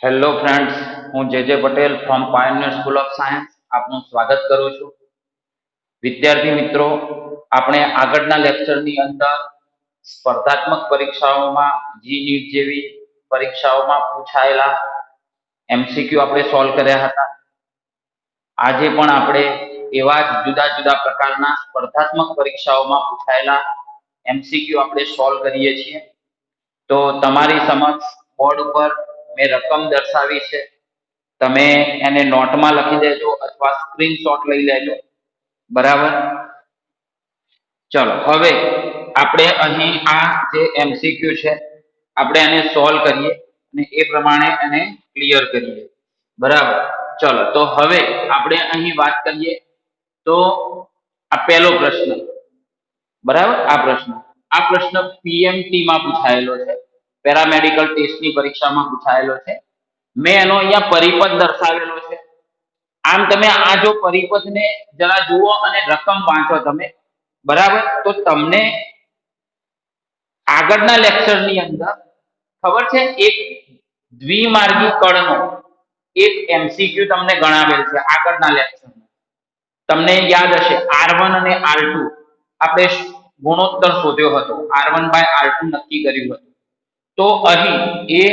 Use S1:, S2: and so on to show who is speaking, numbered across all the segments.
S1: Hello friends, હું જે Patel from pioneer school of science આપનું સ્વાગત કરું છું. વિદ્યાર્થી મિત્રો, આપણે આગળના લેક્ચરની અંદર સ્પર્ધાત્મક પરીક્ષાઓમાં જી નીટ જેવી પરીક્ષાઓમાં પૂછાયેલા એમસીક્યુ આપણે સોલ્વ કર્યા હતા. આજે પણ આપણે એવા જ જુદા જુદા પ્રકારના સ્પર્ધાત્મક પરીક્ષાઓમાં પૂછાયેલા એમસીક્યુ આપણે સોલ્વ કરીએ છીએ. તો તમારી સમક્ષ બોર્ડ ઉપર મેં રકમ દર્શાવી છે. તમે એને નોટમાં લખી દેજો અથવા સ્ક્રીનશોટ લઈ લેજો. બરાબર. ચલો, હવે આપણે અહીં આ જે એમસીક્યુ છે આપણે એને સોલ્વ કરીએ અને એ પ્રમાણે એને ક્લિયર કરીએ. બરાબર. ચલો, તો હવે આપણે અહીં વાત કરીએ તો આ પહેલો પ્રશ્ન. બરાબર. આ પ્રશ્ન પીએમટી માં પૂછાયેલો છે. પેરામેડિકલ ટેસ્ટની પરીક્ષામાં પૂછાયેલો છે. મેં એનો અહીંયા પરિપથ દર્શાવેલો છે. આમ તમે આ જો પરિપથને જરા જુઓ અને રકમ વાંચો તમે. બરાબર. તો તમને આગળના લેક્ચરની અંદર ખબર છે એક દ્વિમાર્ગી કણનો એક એમસીક્યુ તમને ગણાવેલ છે. આગળના લેક્ચરમાં તમને યાદ હશે R1 અને R2 આપણે ગુણોત્તર શોધ્યો હતો. R1/R2 નક્કી કર્યું હતું. તો અહીં એ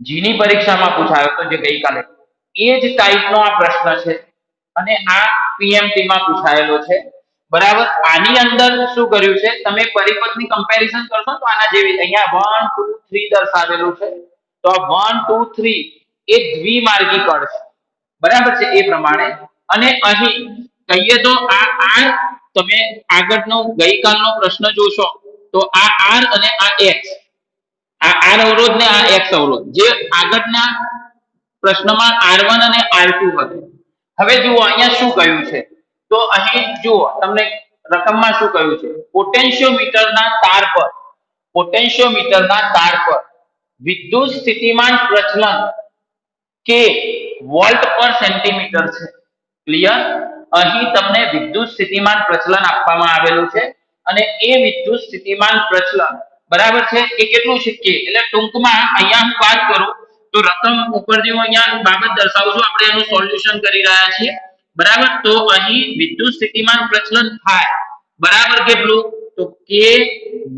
S1: જીની પરીક્ષામાં પૂછાયો હતો, જે ગઈકાલે એ જ ટાઈપનો આ પ્રશ્ન છે અને આ પીએમટી માં પૂછાયેલો છે. બરાબર. આની અંદર શું કર્યું છે, તમે પરિપથની કમ્પેરિઝન કરશો તો આના જેવી અહીંયા 1 2 3 દર્શાવેલું છે. તો આ 1 2 3 એ દ્વિમાર્ગી કણ છે. બરાબર છે. એ પ્રમાણે અને અહીં કહીએ તો આ R, તમે આગળનો ગઈકાલનો પ્રશ્ન જોશો તો આ R અને આ X, આ R અવરોધ ને આ X અવરોધ, જે આગળના પ્રશ્નમાં R1 અને R2 હતું. હવે જુઓ અહીંયા શું કહ્યું છે. તો અહીં જુઓ તમને રકમમાં શું કહ્યું છે, પોટેન્શિયોમીટરના તાર પર વિદ્યુત સ્થિતિમાન પ્રચલન કે વોલ્ટ પર સેન્ટીમીટર છે. ક્લિયર. અહીં તમને વિદ્યુત સ્થિતિમાન પ્રચલન આપવામાં આવેલું છે અને એ વિદ્યુત સ્થિતિમાન પ્રચલન બરાબર છે એ કેટલું છે કે, એટલે ટૂંકમાં અહીંયા હું વાત કરું તો રકમ ઉપરથી હું અહીંયા બાબત દર્શાવું છું. આપણે એનું સોલ્યુશન કરી રહ્યા છીએ. બરાબર. તો અહીં વિદ્યુત સ્થિતિમાન પ્રચલન થાય બરાબર કેટલું, તો કે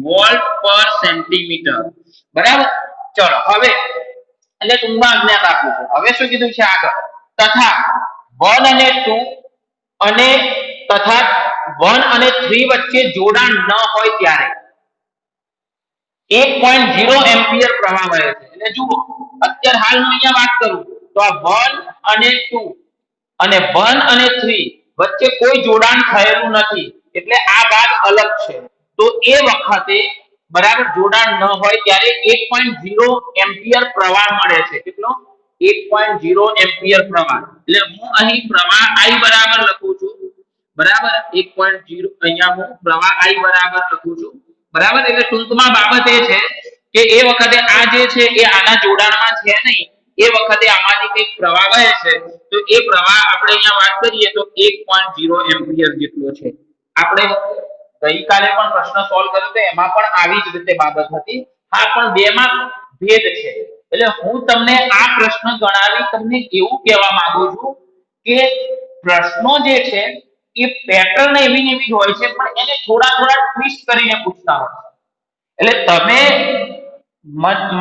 S1: વોલ્ટ પર સેન્ટીમીટર. બરાબર. ચલો, હવે એટલે ટૂંકમાં અજ્ઞાત આપ્યું છે. હવે શું કીધું છે આગળ, તથા 1 અને 2 અને તથા 1 અને 3 વચ્ચે જોડાણ ન હોય ત્યારે 1.0 એમ્પિયર પ્રવાહ વહે છે. એટલે જુઓ, અત્યારે હાલ હું અહીંયા વાત કરું તો આ 1 અને 2 અને 1 અને 3 વચ્ચે કોઈ જોડાણ થયેલું નથી, એટલે આ ભાગ અલગ છે. તો એ વખતે બરાબર જોડાણ ન હોય ત્યારે 1.0 એમ્પિયર પ્રવાહ મળે છે. કેટલો? 1.0 એમ્પિયર પ્રવાહ. એટલે હું અહીં પ્રવાહ I બરાબર લખું છું. બરાબર. 1.0 અહીંયા હું પ્રવાહ I બરાબર લખું છું. બરાબર. એટલે ટૂંકમાં બાબત એ છે કે એ વખતે આ જે છે એ આના જોડાણમાં છે નહીં, એ વખતે આમાંથી કંઈક પ્રવાહ વહે છે. તો એ પ્રવાહ આપણે અહીંયા વાત કરીએ તો 1.0 એમ્પિયર જેટલો છે. આપણે ગઈકાલે પણ પ્રશ્ન સોલ્વ કર્યો તો એમાં પણ આવી જ રીતે બાબત હતી. હા, પણ બેમાં ભેદ છે. એટલે હું તમને આ પ્રશ્ન ગણાવી તમને એવું કહેવા માંગુ છું કે પ્રશ્નો જે છે એ પેટર્ન એવી ને એવી જ હોય છે, પણ એને થોડા થોડા ટ્વિસ્ટ કરીને પૂછતા હોય છે. એટલે તમે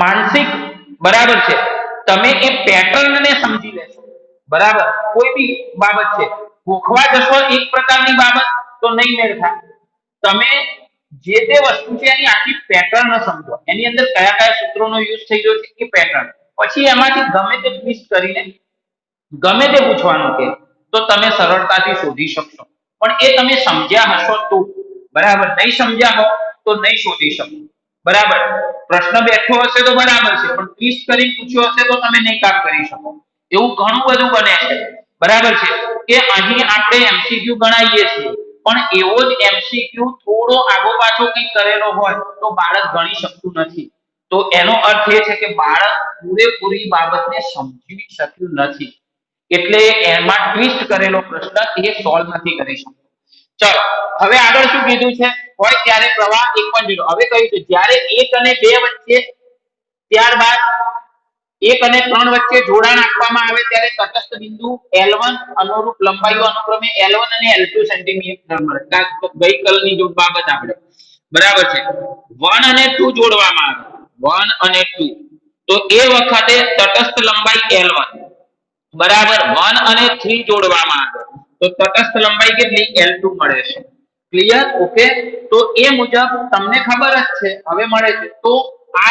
S1: માનસિક બરાબર છે, તમે એ પેટર્નને સમજી લેશો. બરાબર. કોઈ બી બાબત છે ગોખવા જશો એક પ્રકારની બાબત તો નહીં મેળ થાય. તમે જે તે વસ્તુ છે એની આખી પેટર્ન સમજો, એની અંદર કયા કયા સૂત્રોનો યુઝ થઈ રહ્યો છે એ પેટર્ન, પછી એમાંથી ગમે તે ટ્વિસ્ટ કરીને ગમે તે પૂછવાનું કે તો તમે સરળતાથી શોધી શકશો. પણ એ તમે સમજ્યા હશો તો. બરાબર. નહીં સમજ્યા હો તો નહીં શોધી શકો. બરાબર. પ્રશ્ન બેઠો હશે તો બરાબર છે, પણ ટ્વિસ્ટ કરીને પૂછ્યો હશે તો તમે નહીં કામ કરી શકો. એવું ઘણું બધું બને છે. બરાબર છે કે અહીં આપણે એમસીક્યુ ગણાવીએ છીએ, પણ એવો જ એમસીક્યુ થોડો આગો પાછો કંઈક કરેલો હોય તો બાળક ગણી શકતું નથી. તો એનો અર્થ એ છે કે બાળક પૂરેપૂરી બાબતને સમજી શક્યું નથી, એટલે એમાં ટ્વિસ્ટ કરેલો પ્રશ્ન એ સોલ્વ નથી કરી શકતો. ચલો, હવે આગળ શું કીધું છે, હોય ત્યારે પ્રવાહ 1.0. હવે કહ્યું છે જ્યારે 1 અને 2 વચ્ચે, ત્યારબાદ એક અને 3 વચ્ચે જોડાણ આપવામાં આવે ત્યારે તટસ્થ બિંદુ L1 અનુરૂપ લંબાઈઓ અનુક્રમે L1 અને L2 સેન્ટીમીટર મળે. ગઈકાલની જો બાબત આપણે બરાબર છે. 1 અને 2 જોડવામાં આવે 1 અને 2 તો એ વખતે તટસ્થ લંબાઈ L1 બરાબર 1 અને 3 જોડવામાં આવે તો તટસ્થ લંબાઈ કેટલી L2 મળે છે. ક્લિયર? ઓકે. તો એ મુજબ તમને ખબર જ છે હવે મળે છે તો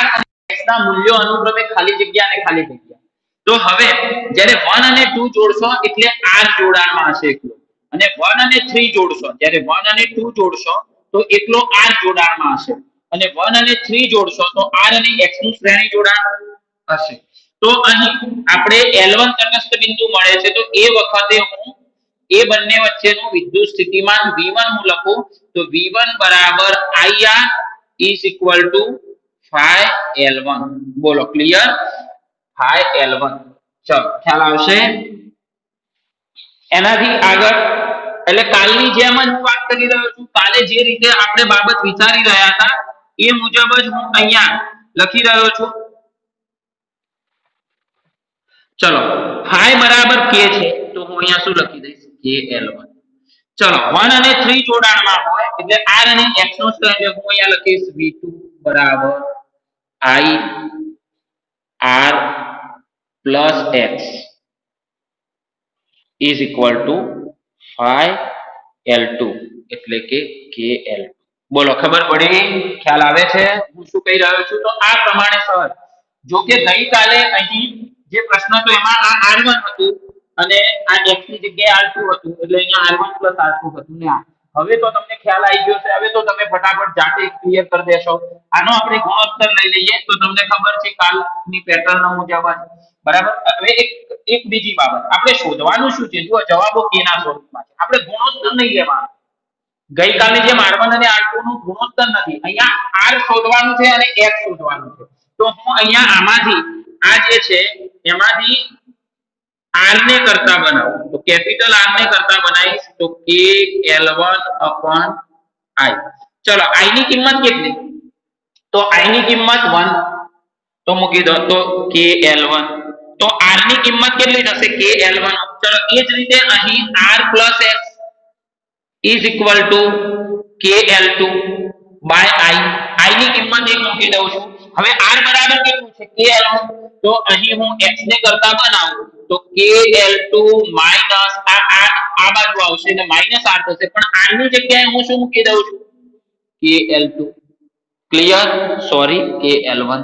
S1: R અને X ના મૂલ્યો અનુક્રમે ખાલી જગ્યા અને ખાલી જગ્યા. તો હવે જ્યારે 1 અને 2 જોડશો એટલે R જોડાણમાં હશે એકલો અને 1 અને 3 જોડશો જ્યારે 1 અને 2 જોડશો તો એકલો R જોડાણમાં હશે અને 1 અને 3 જોડશો તો R અને X નું શ્રેણી જોડાણ હશે. તો અહીં આપણે L1 તટસ્થ બિંદુ મળે છે તો એ વખતે હું એ બંને વચ્ચેનું વિદ્યુત સ્થિતિમાન V1 હું લખું તો V1 બરાબર IR is equal to phi L1. બોલો ક્લિયર? phi L1. ચલો ખ્યાલ આવશે. એનાથી આગળ એટલે કાલની જેમ જ હું વાત કરી રહ્યો છું. કાલે જે રીતે આપણે બાબત વિચારી રહ્યા હતા એ મુજબ જ હું અહીંયા લખી રહ્યો છું. ચલો phi બરાબર k છે તો હું અહીંયા શું લખી દઈશ KL1. ચલો 1 અને 3 જોડાણમાં હોય એટલે R અને X નો એટલે હું અહીંયા લખીશ V2 બરાબર I R plus X is equal to phi L2 એટલે કે KL2. બોલો ખબર પડી? ખ્યાલ આવે છે હું શું કહી રહ્યો છું? તો આ પ્રમાણે સર જો કે ગઈકાલે અહીં જે પ્રશ્ન હતો એમાં આ R1 હતું અને આ X ની જગ્યાએ R2 હતું એટલે અહીંયા R1 R2 હતું ને હવે તો તમને ખ્યાલ આવી ગયો છે. હવે તો તમે ફટાફટ જાતે ક્લિયર કરી દેશો. આનો આપણે ગુણોત્તર લઈ લઈએ તો તમને ખબર છે કાલની પેટર્ન મુજબ બરાબર. હવે એક બીજી બાબત આપણે શોધવાનું શું છે? જો જવાબો k ના સ્વરૂપમાં છે. આપણે ગુણોત્તર નહીં લેવાનો. ગઈકાલે જેમ R1 અને R2 નું ગુણોત્તર નથી અહીંયા R શોધવાનું છે અને X શોધવાનું છે. તો હું અહીંયા આમાંથી આ જે છે એમાંથી R ને કરતા બનાવું તો કેપિટલ R ને કરતા બનાવીશ તો KL1 upon I. ચલો I ની કિંમત કેટલી? તો I ની કિંમત 1 તો મૂકી દો તો KL1 તો R ની કિંમત કેટલી થશે KL1. ચલો એ જ રીતે અહીં R plus X is equal to KL2 by I ની કિંમત એક મૂકી દઉં છું. હવે R બરાબર કેટલું છે KL1 તો અહીં હું X ને કરતા બનાવું તો KL2 minus આ બાજુ આવશે એટલે minus R થશે પણ R ની જગ્યાએ હું શું મૂકી દઉં છું KL2. ક્લિયર? Sorry KL1.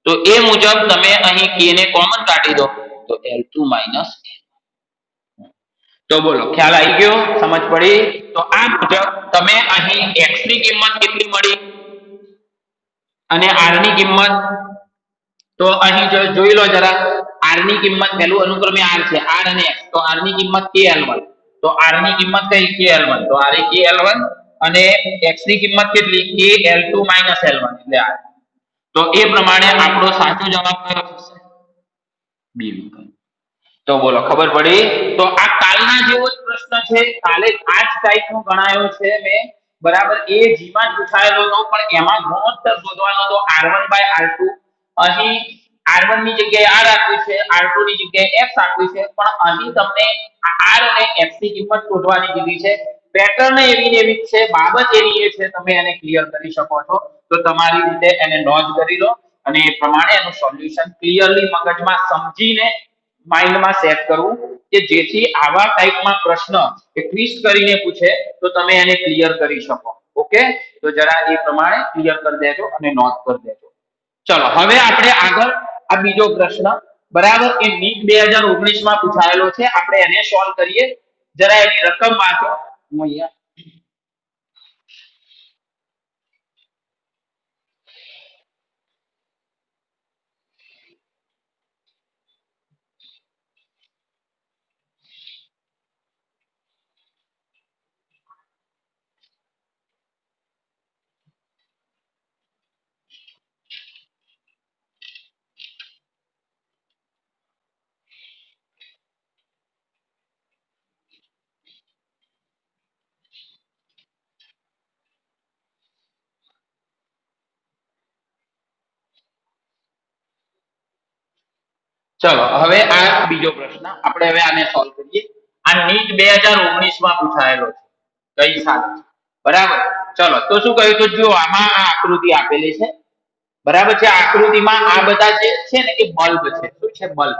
S1: તો એ મુજબ તમે અહીં k ને કોમન કાઢી દો તો L2 minus તો બોલો ખ્યાલ આવી ગયો? સમજ પડી? તો આ મુજબ તમે અહીં X ની કિંમત કેટલી મળી અને R ની કિંમત તો અહીં જોઈ લો જરા R ની કિંમત પહેલું અનુક્રમે R છે R અને X તો R ની કિંમત KL1 તો R ની કિંમત કઈ KL1 તો R એ KL1 અને X ની કિંમત કેટલી KL2 L1 એટલે R. તો એ પ્રમાણે આપણો સાચો જવાબ કયો થશે? B વિકલ્પ. તો બોલો ખબર પડી? તો આ કાલના જેવો જ પ્રશ્ન છે. કાલે આ જ ટાઈપનો ગણાયો છે મેં બરાબર. એ જીમાં પૂછાયેલો હતો પણ એમાં ગુણોત્તર શોધવાનો તો R1 by R2 અહીં R1 ની જગ્યાએ R આપ્યું છે R2 ની જગ્યાએ X આપ્યું છે પણ અહીં તમને R અને X ની કિંમત શોધવાની કીધી છે. પેટર્ન એવી એવી છે બાબત એવી છે તમે એને ક્લિયર કરી શકો છો. તો તમારી રીતે એને નોંધ કરી લો અને એ પ્રમાણે એનું સોલ્યુશન ક્લિયરલી મગજમાં સમજીને માઇન્ડમાં સેટ કરવું કે જેથી આવા ટાઈપમાં પ્રશ્ન એ ટ્વિસ્ટ કરીને પૂછે તો તમે એને ક્લિયર કરી શકો. ઓકે તો જરા એ પ્રમાણે ક્લિયર કરી દેજો અને નોટ કરી દેજો. ચલો હવે આપણે આગળ આ બીજો પ્રશ્ન બરાબર એ નીટ 2019 માં પૂછાયેલો છે આપણે એને સોલ્વ કરીએ. જરા એની રકમ વાંચો. હું અહીંયા ચલો હવે આ બીજો પ્રશ્ન આપણે હવે આને સોલ્વ કરીએ. આ નીટ 2019 માં પૂછાયેલો છે કઈ સાલ છે? બરાબર. ચલો તો શું કહ્યું તો જો આમાં આ આકૃતિ આપેલી છે. બરાબર છે. આ આકૃતિમાં આ બધા જે છે ને એ બલ્બ છે. શું છે? બલ્બ.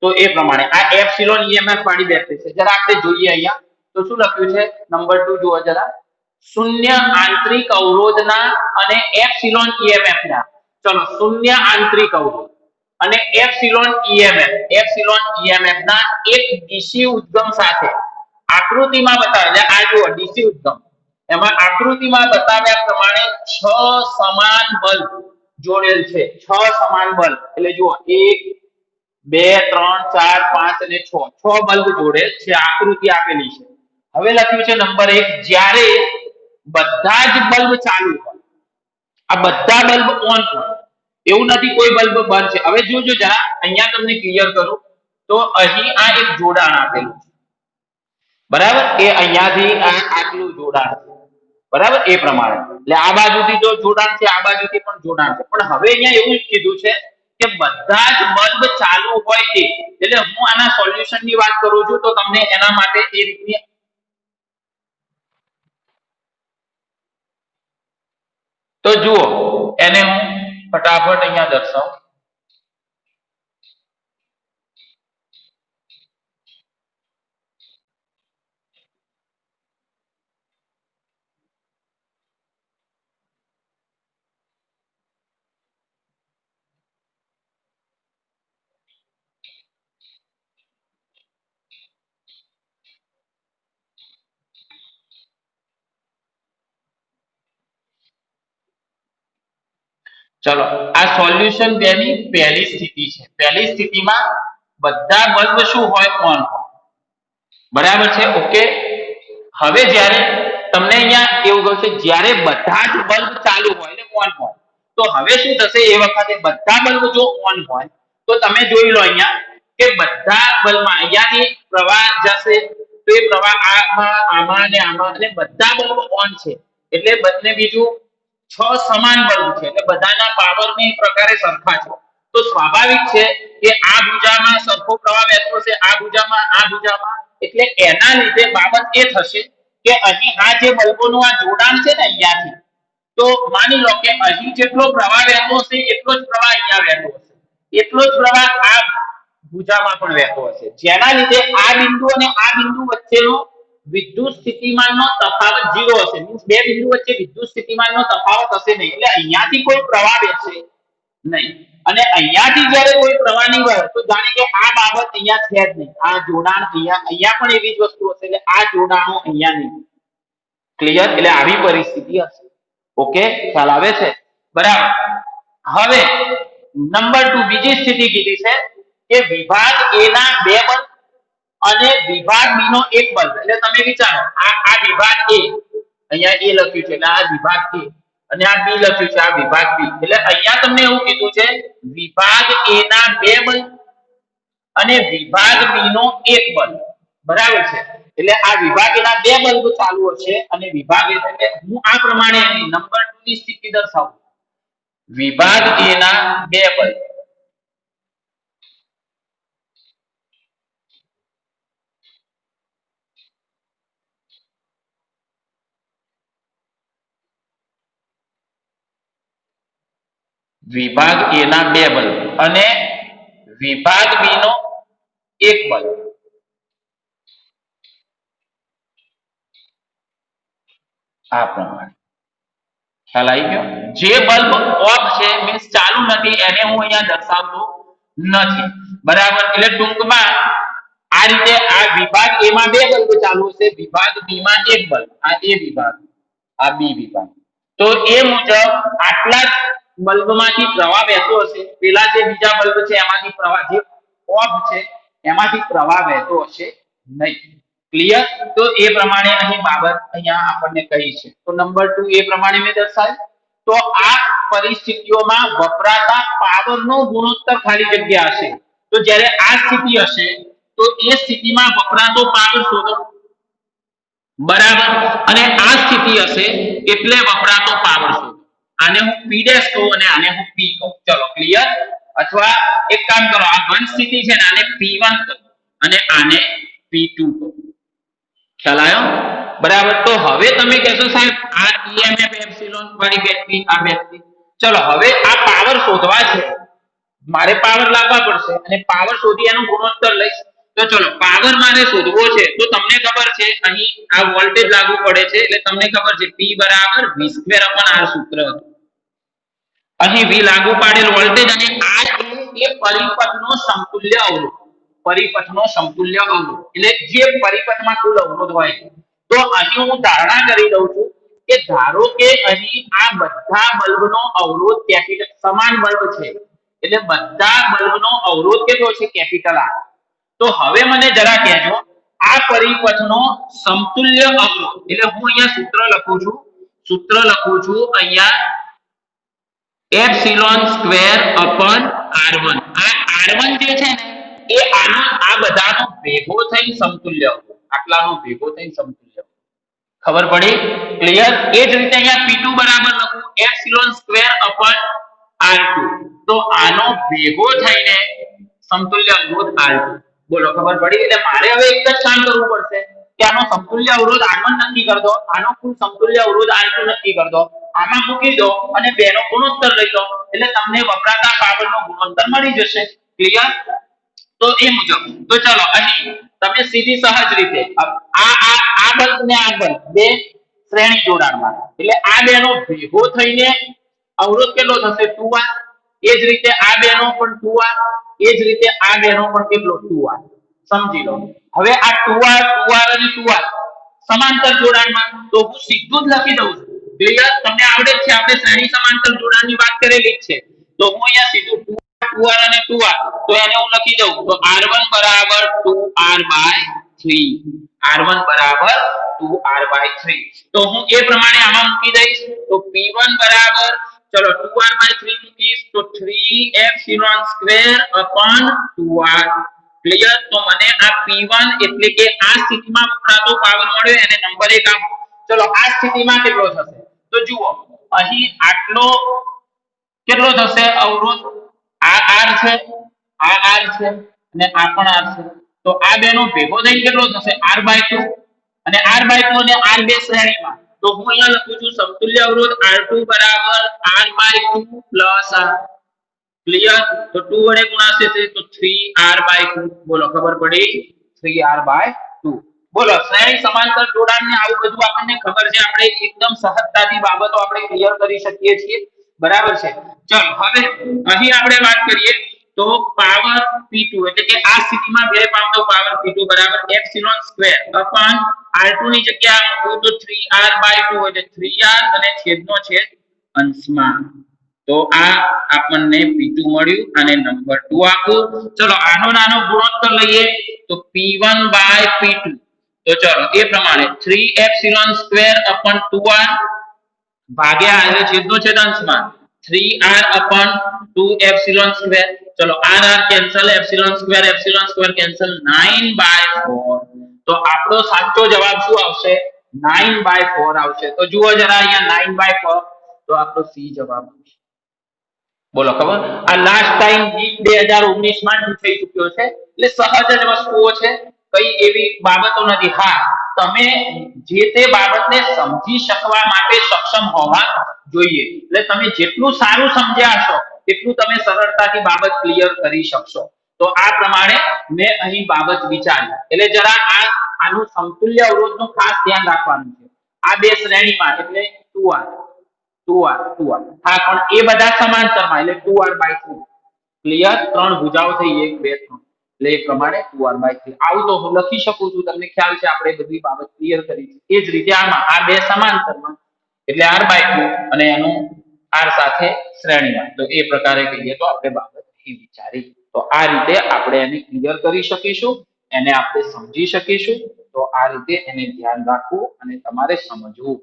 S1: તો એ પ્રમાણે આ એપ્સિલોન ઈએમએફ વાળી બેટરી છે. જરા આપણે જોઈએ અહીંયા તો શું લખ્યું છે? નંબર 2 જુઓ જરા. શૂન્ય આંતરિક અવરોધના અને એપ્સિલોન ઈએમએફ ના. ચલો શૂન્ય આંતરિક અવરોધ અને એપ્સિલોન ઈએમએફ ના એક ડીસી ઉદ્ગમ સાથે આકૃતિમાં બતાવેલા આ જુઓ ડીસી ઉદ્ગમ એમાં આકૃતિમાં બતાવ્યા પ્રમાણે 6 સમાન બલ્બ જોડેલ છે. 6 સમાન બલ્બ એટલે જુઓ 1 2 3 4 5 અને 6 બલ્બ જોડેલ છે. આકૃતિ આપેલી છે. હવે લખ્યું છે નંબર 1 જ્યારે બધા જ બલ્બ ચાલુ હોય, આ બધા બલ્બ ઓન હોય, એવું નથી કોઈ બલ્બ બંધ છે. હવે જોજો જરા અહીંયા તમને ક્લિયર કરું તો અહીં આ એક જોડાણ આપેલું છે. બરાબર. એ અહીંયાથી આ આટલું જોડાણ છે. બરાબર. એ પ્રમાણે એટલે આ બાજુથી જો જોડાણ છે, આ બાજુથી પણ જોડાણ છે. પણ હવે અહીંયા એવું કીધું છે કે બધા જ બલ્બ ચાલુ હોય તે. એટલે હું આના સોલ્યુશન ની વાત કરું છું તો તમને એના માટે એ રીતની તો જુઓ એને હું ફટાફટ અહીંયા દર્શાવું. ચલો આ સોલ્યુશન બેની પહેલી સ્થિતિ છે. પહેલી સ્થિતિમાં બધા બલ્બ શું હોય? ઓન હોય. બરાબર છે. ઓકે. હવે જ્યારે તમને અહીંયા એવું કહું છે જ્યારે બધા જ બલ્બ ચાલુ હોય ને ઓન હોય તો હવે શું થશે? એ વખતે બધા બલ્બ જો ઓન હોય તો તમે જોઈ લો અહીંયા કે બધા બલ્બમાં અહીંયાથી પ્રવાહ જશે તો એ પ્રવાહ આમાં અને આમાં અને બધા બલ્બ ઓન છે એટલે બંને બીજું 6 સમાન બલ્બ છે એટલે બધાના પાવર ની પ્રકારે સરખા છે. તો સ્વાભાવિક છે કે આ ભુજામાં સરખો પ્રવાહ વહેતો છે, આ ભુજામાં એટલે એના લીધે બાબત એ થશે કે અહીં આ જે બલ્બોનું આ જોડાણ છે ને અહીંયાથી તો માની લો કે અહીં જેટલો પ્રવાહ વહેતો હશે એટલો જ પ્રવાહ અહીંયા વહેતો હશે, એટલો જ પ્રવાહ આ ભુજામાં પણ વહેતો હશે. જેના લીધે આ બિંદુ અને આ બિંદુ વચ્ચેનો વિદ્યુત સ્થિતિમાનનો તફાવત 0 હશે. મીન્સ બે બિંદુ વચ્ચે વિદ્યુત સ્થિતિમાનનો તફાવત હશે નહીં. એટલે અહીંયાથી કોઈ પ્રવાહ વહેશે નહીં અને અહીંયાથી જ્યારે કોઈ પ્રવાહ નહીં વહે તો જાણે કે આ બાબત અહીંયા છે જ નહીં. આ જોડાણ અહીંયા પણ એવી જ વસ્તુ હશે એટલે આ જોડાણો અહીંયા નહીં. ક્લિયર? એટલે આવી પરિસ્થિતિ હશે. ઓકે, ખ્યાલ આવે છે? બરાબર. હવે નંબર 2 બીજી સ્થિતિ કીધી છે કે વિભાગ A ના 2 બલ્બ અને વિભાગ B નો 1 બલ્બ. એટલે તમે વિચારો આ વિભાગ A અહીંયા A લખ્યું છે એટલે આ વિભાગ A અને આ B લખ્યું છે આ વિભાગ B. એટલે અહીંયા તમને એવું કીધું છે વિભાગ A ના 2 બલ્બ અને વિભાગ B નો 1 બલ્બ. બરાબર છે. એટલે આ વિભાગ A ના 2 બલ્બ ચાલુ હશે અને વિભાગ A એટલે હું આ પ્રમાણે નંબર 2 ની સ્થિતિ દર્શાવું. વિભાગ A ના 2 બલ્બ વિભાગ A ના 2 બલ્બ અને વિભાગ B નો 1 બલ્બ. આ પ્રમાણે ખ્યાલ આવી ગયો? જે બલ્બ ઓફ છે મીન્સ ચાલુ નથી એને હું અહીંયા દર્શાવતો નથી. બરાબર. એટલે ટૂંકમાં આ રીતે આ વિભાગ A માં 2 બલ્બ ચાલુ હશે, વિભાગ B માં 1 બલ્બ. આ A વિભાગ, આ B વિભાગ. તો એ મુજબ આટલા જ બલ્બમાંથી પ્રવાહ વહેતો હશે. પેલા જે બીજા બલ્બ છે એમાંથી પ્રવાહ જે ઓફ છે એમાંથી પ્રવાહ વહેતો હશે નહીં. ક્લિયર? તો એ પ્રમાણે અહીં બાબત અહીંયા આપણને કહી છે. તો નંબર 2 એ પ્રમાણે મેં દર્શાવ્યું. તો આ પરિસ્થિતિઓમાં વપરાતા પાવરનો ગુણોત્તર ખાલી જગ્યા હશે. તો જ્યારે આ સ્થિતિ હશે તો એ સ્થિતિમાં વપરાતો પાવર શોધો. બરાબર. અને આ સ્થિતિ હશે એટલે વપરાતો પાવર શોધો. આને હું P' કહું અને આને હું P કહું. ચલો ક્લિયર? અથવા એક કામ કરો, આ 1 સ્થિતિ છે ને આને P1 કહો અને આને P2 કહો. ખ્યાલ આવ્યો? બરાબર. તો હવે તમે કહેશો સાહેબ આ EMF એપ્સિલોન વાળી બેટરી, આ બેટરી, ચલો હવે આ પાવર શોધવા છે, મારે પાવર લાવવા પડશે અને પાવર શોધી એનું ગુણોત્તર લઈશ. તો ચલો પાવર મારે શોધવો છે તો તમને ખબર છે અહીં આ વોલ્ટેજ લાગુ પડે છે એટલે તમને ખબર છે P બરાબર V²/R સૂત્ર હતું. અહીં V લાગુ પાડેલ વોલ્ટેજ અને R એ પરિપથનો સમતુલ્ય અવરોધ, પરિપથનો સમતુલ્ય અવરોધ એટલે જે પરિપથમાં કુલ અવરોધ હોય છે. તો અહીં હું ધારણા કરી દઉં છું કે ધારો કે અહીં આ બધા બલ્બનો અવરોધ કેપિટલ સમાન બલ્બ છે એટલે બધા બલ્બનો અવરોધ કેટલો છે? Capital R. તો હવે મને જરા કહેજો આ પરિપથનો સમતુલ્ય અવરોધ એટલે હું અહીંયા સૂત્ર લખું છું અહીંયા ε² આ R1 જે છે ને એ આ બધાનો ભેગો થઈ સમતુલ્ય અવરોધ, આટલાનો ભેગો થઈ સમતુલ્ય અવરોધ. ખબર પડી? ક્લિયર? એ જ રીતે અહીંયા P2 બરાબર લખું ε²/R2 તો આનો ભેગો થઈને સમતુલ્ય અવરોધ R2. બોલો ખબર પડી? એટલે મારે હવે એક જ કામ કરવું પડશે કે આનો સમતુલ્ય અવરોધ R1 નક્કી કરી દો, આનો કુલ સમતુલ્ય અવરોધ R2 નક્કી કરી દો, આમાં મૂકી દો અને બેનો ગુણોત્તર લઈ લો એટલે તમને વપરાતા પાવરનો ગુણોત્તર મળી જશે. ક્લિયર? તો એ મુજબ તો ચલો અહીં તમે સીધી સહજ રીતે આ બલ્બ ને આ બલ્બ બે શ્રેણી જોડાણમાં એટલે આ બેનો ભેગો થઈને અવરોધ કેટલો થશે? 2R. એ જ રીતે આ બેનો પણ 2R, એ જ રીતે આ બેનો પણ કેટલો? 2R. સમજી લો. હવે આ 2R 2R અને 2R સમાંતર જોડાણમાં તો હું સીધું જ લખી દઉં છું. ક્લિયર? તમને આવડે જ છે, આપણે શ્રેણી સમાંતર જોડાણની વાત કરેલી જ છે. તો હું અહીંયા સીધું 2R અને 2R તો એને હું લખી દઉં તો R1 બરાબર 2R/3, R1 બરાબર 2R/3. તો હું એ પ્રમાણે આમાં મૂકી દઈશ તો P1 બરાબર ચલો 2R/3 મૂકીશ તો 3ε²/2R. ક્લિયર? તો મને આ P1 એટલે કે આ સ્થિતિમાં વપરાતો પાવર મળ્યો એને નંબર 1 આપો. ચલો આ સ્થિતિમાં કેટલો થશે? તો જુઓ અહીં આટલો કેટલો થશે અવરોધ? આ R છે, આ R છે અને આ પણ R છે. તો આ બેનો ભેગો થઈને કેટલો થશે? R/2 અને R/2 અને R બે શ્રેણીમાં તો હું અહીંયા લખું છું સમતુલ્ય અવરોધ R2 બરાબર R/2 પ્લસ R. ક્લિયર? તો 2 વડે ગુણાશે તો 3R/2. બોલો ખબર પડી? 3R/2. બોલો શ્રેણી સમાંતર જોડાણને આવું બધું આપણને ખબર છે, આપણે એકદમ સહજતાથી બાબતો આપણે ક્લિયર કરી શકીએ છીએ. બરાબર છે? ચલો હવે અહીં આપણે વાત કરીએ તો પાવર P2 એટલે કે આ સ્થિતિમાં બે પામતો પાવર P2 બરાબર ε²/R2 ની જગ્યાએ મૂકું તો 3R/2 એટલે 3R અને છેદનો છેદ અંશમાં. તો આ આપણને P2 મળ્યું અને નંબર 2 આપું. ચલો આનો નાનો ગુણોત્તર લઈએ તો P1/P2 તો ચલો એ પ્રમાણે 3ε²/2R ભાગ્યા એટલે છેદનો છેદ અંશમાં 3R/2ε². ચલો R કેન્સલ, ε² કેન્સલ, 9/4. તો આપણો સાચો જવાબ શું આવશે? 9/4 આવશે. તો જુઓ જરા અહીંયા 9/4 તો આપણો સી જવાબ આવશે. બોલો ખબર? આ લાસ્ટ ટાઈમ 2019 માં પૂછાઈ ચૂક્યો છે એટલે સહજ જ વસ્તુઓ છે, કઈ એવી બાબતો નથી. હા તમે જે તે બાબતને સમજી શકવા માટે સક્ષમ હોવા જોઈએ. એટલે તમે જેટલું સારું સમજ્યા હશો એટલું તમે સરળતાથી બાબત ક્લિયર કરી શકશો. તો આ પ્રમાણે મેં અહીં બાબત વિચારી એટલે જરા આનું સમતુલ્ય અવરોધનું ખાસ ધ્યાન રાખવાનું છે. આ બે શ્રેણીમાં એટલે 2R 2R 2R. હા પણ એ બધા સમાંતરમાં એટલે 2R/3. ક્લિયર? ત્રણ ભુજાઓ થઈ 1 2 3 એટલે એ પ્રમાણે 2R/3 આવું તો હું લખી શકું છું. તમને ખ્યાલ છે આપણે બધી બાબત ક્લિયર કરી છે. એ જ રીતે આમાં આ બે સમાંતરમાં એટલે R/2 અને એનું R સાથે શ્રેણીમાં તો એ પ્રકારે કહીએ તો આપણે બાબત એ વિચારી. તો આ રીતે આપણે એને ક્લિયર કરી શકીશું, એને આપણે સમજી શકીશું. તો આ રીતે એને ધ્યાન રાખવું અને તમારે સમજવું.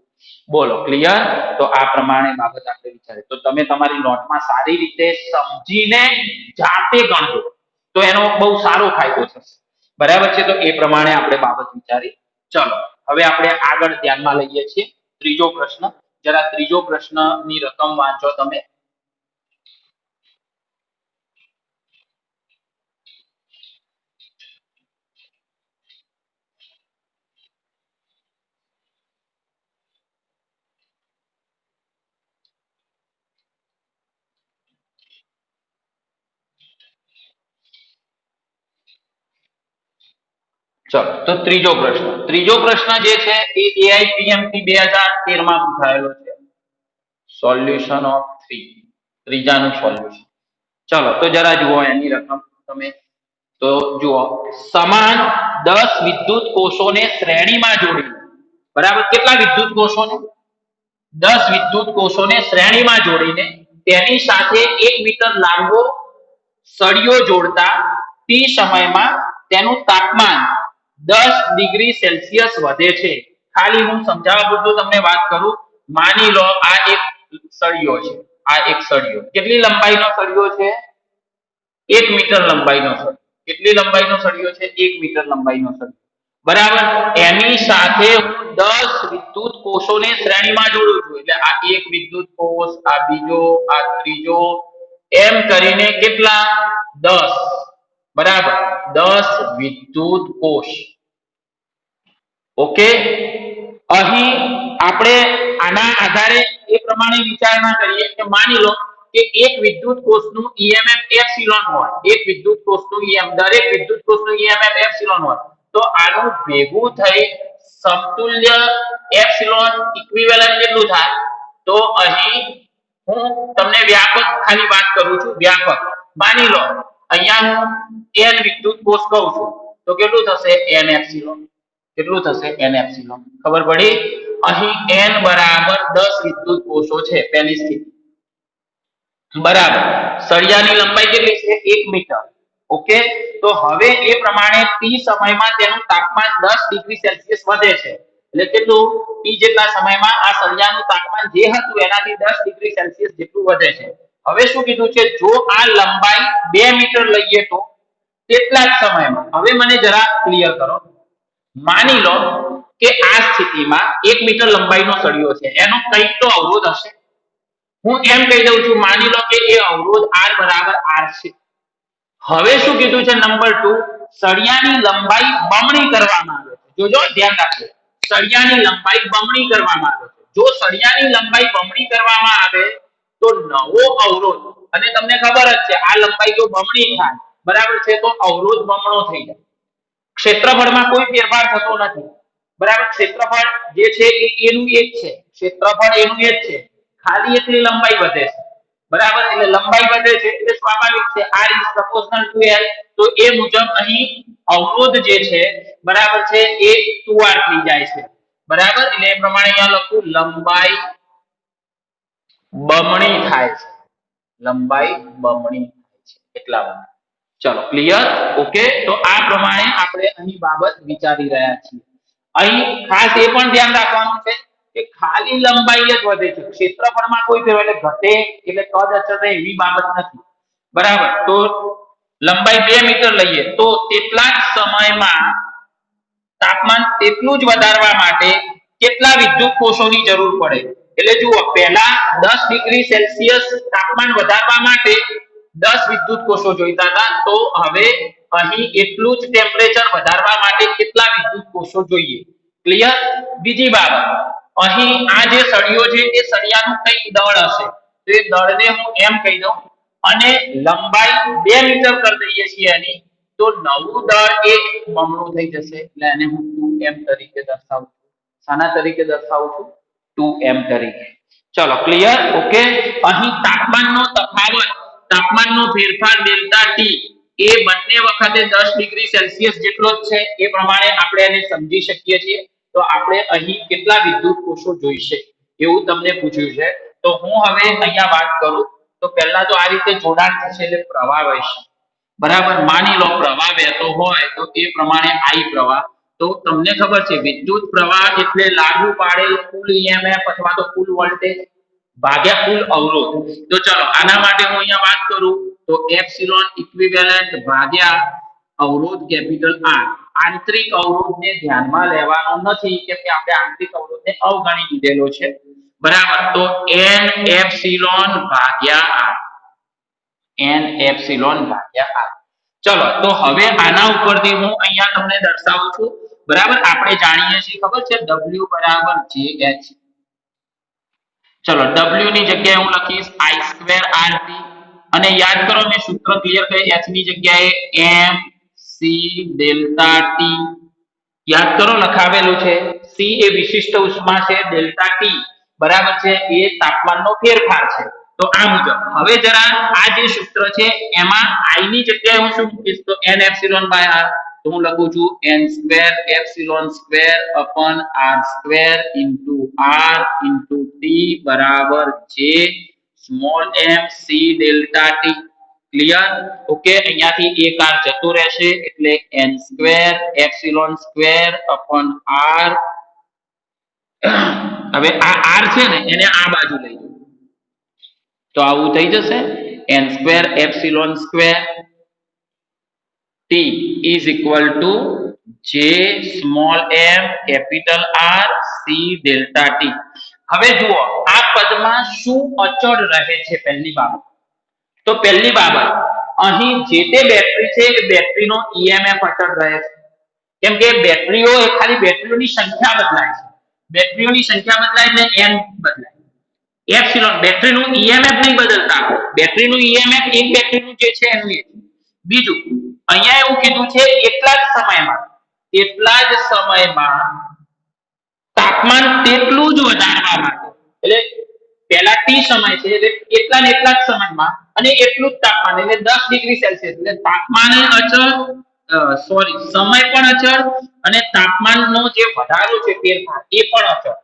S1: બોલો ક્લિયર? તો આ પ્રમાણે બાબત આપણે વિચારીએ તો તમે તમારી નોટમાં સારી રીતે સમજીને જાતે ગણજો તો એનો બહુ સારો ફાયદો થશે. બરાબર છે? તો એ પ્રમાણે આપણે બાબત વિચારી. ચલો હવે આપણે આગળ ધ્યાનમાં લઈએ છીએ ત્રીજો પ્રશ્ન. જરા ત્રીજો પ્રશ્નની રકમ વાંચો તમે. ચલો તો ત્રીજો પ્રશ્ન જે છે એ એઆઈપીએમટી 2013 માં પૂછાયેલો છે. સોલ્યુશન ઓફ 3, ત્રીજાનું સોલ્યુશન. ચલો તો જરા જુઓ એની રકમ તમે. તો જુઓ, સમાન 10 વિદ્યુત કોષોને શ્રેણીમાં જોડીને, બરાબર, કેટલા વિદ્યુત કોષોને? 10 વિદ્યુત કોષોને શ્રેણીમાં જોડીને તેની સાથે 1 મીટર લાંબો સળિયો જોડતા t સમયમાં તેનું તાપમાન 10 ડિગ્રી સેલ્સિયસ વધે છે. ખાલી હું સમજાવવા પૂરતું તમને વાત કરું. માની લો આ એક સળિયો છે, આ એક સળિયો કેટલી લંબાઈનો સળિયો છે? 1 મીટર લંબાઈનો સળિયો. કેટલી લંબાઈનો સળિયો છે? 1 મીટર લંબાઈનો સળિયો, બરાબર. એની સાથે હું 10 વિદ્યુત કોષોને શ્રેણીમાં જોડું છું. એટલે આ એક વિદ્યુત કોષ, આ બીજો, આ ત્રીજો, એમ કરીને કેટલા? 10, બરાબર, 10 વિદ્યુત કોષ. ઓકે, અહીં આપણે આના આધારે એ પ્રમાણે વિચારણા કરીએ કે માની લો કે એક વિદ્યુત કોષનું EMF એપ્સિલોન હોય. એક વિદ્યુત કોષનું દરેક વિદ્યુત કોષનું EMF એપ્સિલોન હોય. તો આનું ભેગું થઈ સમતુલ્ય એપ્સિલોન ઇક્વિવેલન્ટ કેટલું થાય? તો અહીં હું તમને વ્યાપક ખાલી વાત કરું છું, વ્યાપક. માની લો અહીંયા હું n વિદ્યુત કોષ કહું છું, તો કેટલું થશે? n epsilon. કેટલું થશે? n epsilon. ખબર પડી? અહીં n બરાબર 10 વિદ્યુત કોષો છે પહેલી સ્થિતિ, બરાબર. સળિયાની લંબાઈ કેટલી છે? 1 મીટર. ઓકે, તો હવે એ પ્રમાણે t સમયમાં તેનું તાપમાન 10 ડિગ્રી સેલ્સિયસ વધે છે. એટલે કેટલું? t જેટલા સમયમાં આ સળિયાનું તાપમાન જે હતું એનાથી 10 ડિગ્રી સેલ્સિયસ જેટલું વધે છે. હવે શું કીધું છે? જો આ લંબાઈ 2 મીટર લઈએ તો તેટલા જ સમયમાં. હવે મને જરા ક્લિયર કરો. માની લો કે આ સ્થિતિમાં 1 મીટર લંબાઈનો સળિયો છે, એનો કંઈક તો અવરોધ હશે. હું એમ કહી દઉં છું, માની લો કે એ અવરોધ R બરાબર R છે. હવે શું કીધું છે? નંબર 2, સળિયાની લંબાઈ બમણી કરવામાં આવે છે. જોજો, ધ્યાન રાખજો, સળિયાની લંબાઈ બમણી કરવામાં આવે છે. જો સળિયાની લંબાઈ બમણી કરવામાં આવે તો નવો અવરોધ, અને તમને ખબર જ છે આ લંબાઈ જો બમણી થાય, બરાબર છે, તો અવરોધ બમણો થઈ જાય. ક્ષેત્રફળમાં કોઈ ફેરફાર થતો નથી, બરાબર. ક્ષેત્રફળ જે છે એ એનું એ જ છે, ક્ષેત્રફળ એનું એ જ છે, ખાલી એટલી લંબાઈ વધે છે, બરાબર. એટલે લંબાઈ વધે છે એટલે સ્વાભાવિક છે r is proportional to l. તો એ મુજબ અહીં અવરોધ જે છે, બરાબર છે, એ 2r થઈ જાય છે, બરાબર. એટલે એ પ્રમાણે અહીંયા લખું લંબાઈ બમણી થાય છે, લંબાઈ બમણી થાય છે, એટલા માટે. ચલો, ક્લિયર? ઓકે, તો આ પ્રમાણે આપણે અહીં બાબત વિચારી રહ્યા છીએ. અહીં ખાસ એ પણ ધ્યાન રાખવાનું છે કે ખાલી લંબાઈ જ વધે છે, ક્ષેત્રફળમાં કોઈ ફેરફાર, એટલે ઘટે એટલે કદ અચળ રહે એવી બાબત નથી, બરાબર. તો લંબાઈ 2 મીટર લઈએ તો તેટલા જ સમયમાં તાપમાન તેટલું જ વધારવા માટે કેટલા વિદ્યુત કોષોની જરૂર પડે? એટલે જુઓ, પહેલા 10 ડિગ્રી સેલ્સિયસ તાપમાન વધારવા માટે 10 વિદ્યુત કોષો જોઈતા હતા. તો હવે અહીં એટલું જ ટેમ્પરેચર વધારવા માટે કેટલા વિદ્યુત કોષો જોઈએ? ક્લિયર? બીજી બાબત, અહીં આ જે સળિયો છે એ સળિયાનું કંઈક દળ હશે, તો એ દળને હું એમ કહી દઉં અને લંબાઈ 2 મીટર કરી દઈએ છીએ એની, તો નવું દળ એક બમણું થઈ જશે. એટલે એને હું 2m તરીકે દર્શાવું છું. શાના તરીકે દર્શાવું છું? 2m તરીકે. ચલો, ક્લિયર? ઓકે, અહીં તાપમાનનો તફાવત, તાપમાનનો ફેરફાર ડેલ્ટા ટી એ બંને વખતે 10 ડિગ્રી સેલ્સિયસ જેટલો જ છે. એ પ્રમાણે આપણે એને સમજી શકીએ છીએ. તો આપણે અહીં કેટલા વિદ્યુત કોષો જોઈશે એવું તમને પૂછ્યું છે. તો હું હવે અહીંયા વાત કરું તો પહેલા તો આ રીતે જોડાણ થશે એટલે પ્રવાહ વહેશે, બરાબર. માની લો પ્રવાહ વહેતો હોય તો એ પ્રમાણે I પ્રવાહ. તો તમને ખબર છે વિદ્યુત પ્રવાહ એટલે લાગુ પાડેલ કુલ EMF અથવા તો કુલ વોલ્ટેજ ભાગ્યા કુલ અવરોધ. તો ચલો આના માટે હું અહીંયા વાત કરું તો એપ્સિલોન ઇક્વિવેલન્ટ ભાગ્યા અવરોધ કેપિટલ R. આંતરિક અવરોધને ધ્યાનમાં લેવાનો નથી કેમ કે આપણે આંતરિક અવરોધને અવગણી દીધેલો છે, બરાબર. તો n એપ્સિલોન ભાગ્યા R, n એપ્સિલોન ભાગ્યા R. ચલો તો હવે આના ઉપરથી હું અહીંયા તમને દર્શાવું છું, બરાબર. આપણે જાણીએ છીએ, ખબર છે, W બરાબર JH. ચલો, W ની જગ્યાએ હું લખીશ I2RT અને યાદ કરો મેં સૂત્ર ક્લિયર કરી, H ની જગ્યાએ MC ડેલ્ટા T યાદ કરો લખાવેલું છે સી એ વિશિષ્ટ ઉષ્મા છે, ડેલ્ટા ટી બરાબર છે એ તાપમાનનો ફેરફાર છે. તો આ મુજબ હવે જરા આ જે સૂત્ર છે એમાં આઈ ની જગ્યાએ હું શું મૂકીશ તો n એપ્સિલોન બાય r, તો હું લખું છું n square epsilon square upon r square into r into t બરાબર j small m c delta T. Clear? Okay, અહીંયાથી એક r જતો રહેશે એટલે n square epsilon square upon r. હવે આ r છે ને એને આ બાજુ લઈ જાઓ તો આવું થઈ જશે n square epsilon square t is equal to j small m capital R c delta t. હવે જુઓ આ પદમાં શું અચળ રહે છે. પહેલી બાબત તો પહેલી બાબત અહીં જે તે બેટરી છે એ બેટરીનો EMF અચળ રહે છે. કેમ કે બેટરીઓ એ ખાલી બેટરીઓની સંખ્યા બદલાય છે. બેટરીઓની સંખ્યા બદલાય એટલે n બદલાય. એપ્સિલોન બેટરીનું EMF નહીં બદલતા, બેટરીનું EMF એક બેટરીનું જે છે એનું એ. બીજું અહીંયા એવું કીધું છે એટલા જ સમયમાં તાપમાન તેટલું જ વધારવા માટે, એટલે પહેલા ટી સમય છે એટલે એટલા ને એટલા જ સમયમાં અને એટલું જ તાપમાન એટલે 10 ડિગ્રી સેલ્સિયસ એટલે તાપમાન અચળ, સોરી સમય પણ અચળ અને તાપમાનનો જે વધારો છે ફેરફાર એ પણ અચળ.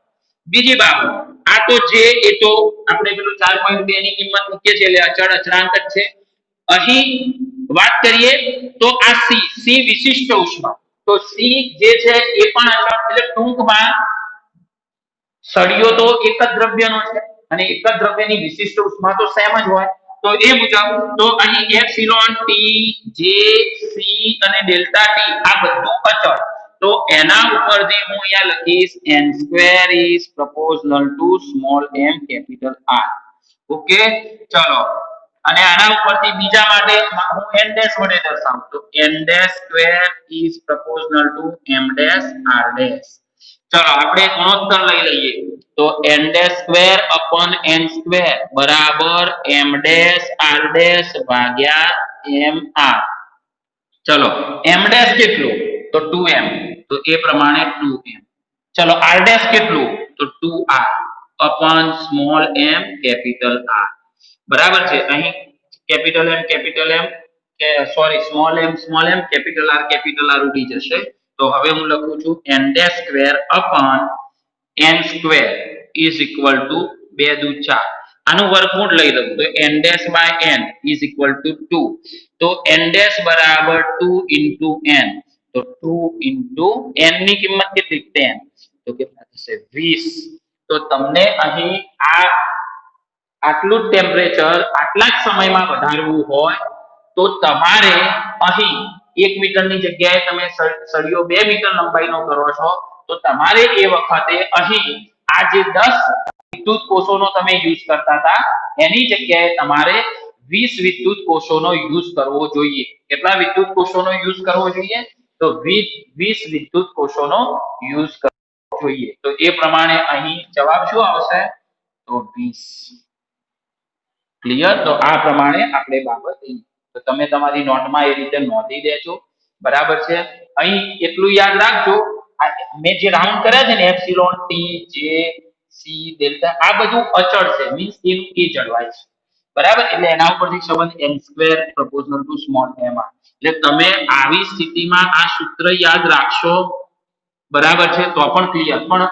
S1: બીજી બાબત આ તો જે એ તો આપણે પેલું 4.2 ની કિંમત મૂકીએ છીએ એટલે અચળ અચળાંક જ છે. અહીં વાત કરીએ તો આ સી વિશિષ્ટ ઉષ્મા, તો સી જે છે એ પણ અચળ એટલે ટૂંકમાં સળિયો તો એક જ દ્રવ્યનો છે અને એક જ દ્રવ્યની વિશિષ્ટ ઉષ્મા તો સેમ જ હોય. તો એ મુજબ તો અહીં એપ્સિલોન ટી જે સી અને ડેલ્ટા ટી આ બધું અચળ. તો એના ઉપરથી હું અહીંયા લખીશ n square is proportional to small m capital R. Okay, ચલો અને આના ઉપરથી બીજા માટે હું n ડેશ વડે દર્શાવું તો n dash square is proportional to m dash r dash. ચલો આપણે ગુણોત્તર લઈ લઈએ તો n dash square upon n square બરાબર m ડેશ r ડેશ ભાગ્યા m r. ચલો m ડેશ કેટલું તો 2m, તો એ પ્રમાણે 2m. ચલો r ડેશ કેટલું તો 2r upon small m capital R. બરાબર છે. અહીં કેપિટલ M કે sorry small m capital R ઉડી જશે. તો હવે હું લખું છું n dash square upon n square is equal to 2 દુ 4. આનું વર્ગમૂળ લઈ લઉં તો n dash by n is equal to 2. તો n ડેશ બરાબર 2 ઇન્ટુ n, તો 2 ઇન્ટુ n ની કિંમત કેટલી 10, તો કેટલા થશે 20. તો તમને અહીં આટલું જ ટેમ્પરેચર આટલા જ સમયમાં વધારવું હોય તો તમારે અહીં 1 મીટરની જગ્યાએ તમે સળિયો 2 મીટર લંબાઈનો કરો છો તો તમારે એ વખતે અહીં આ જે 10 વિદ્યુત કોષોનો તમે યુઝ કરતા હતા એની જગ્યાએ તમારે 20 વિદ્યુત કોષોનો યુઝ કરવો જોઈએ. કેટલા વિદ્યુત કોષોનો યુઝ કરવો જોઈએ તો 20 વિદ્યુત કોષોનો યુઝ કરવો જોઈએ. તો એ પ્રમાણે અહીં જવાબ શું આવશે તો 20. ક્લિયર? તો આ પ્રમાણે આપણે બાબત તો તમે તમારી નોટમાં એ રીતે નોંધી દેજો. બરાબર છે. અહીં એટલું યાદ રાખજો મેં જે રાઉન્ડ કર્યા છે ને એપ્સિલોન ટી જે સી ડેલ્ટા આ બધું અચળ છે, મીન્સ એનું એ જળવાય છે. બરાબર, એટલે એના ઉપરથી સંબંધ n square proportional to small m r. એટલે તમે આવી સ્થિતિમાં આ સૂત્ર યાદ રાખશો બરાબર છે તો પણ ક્લિયર. પણ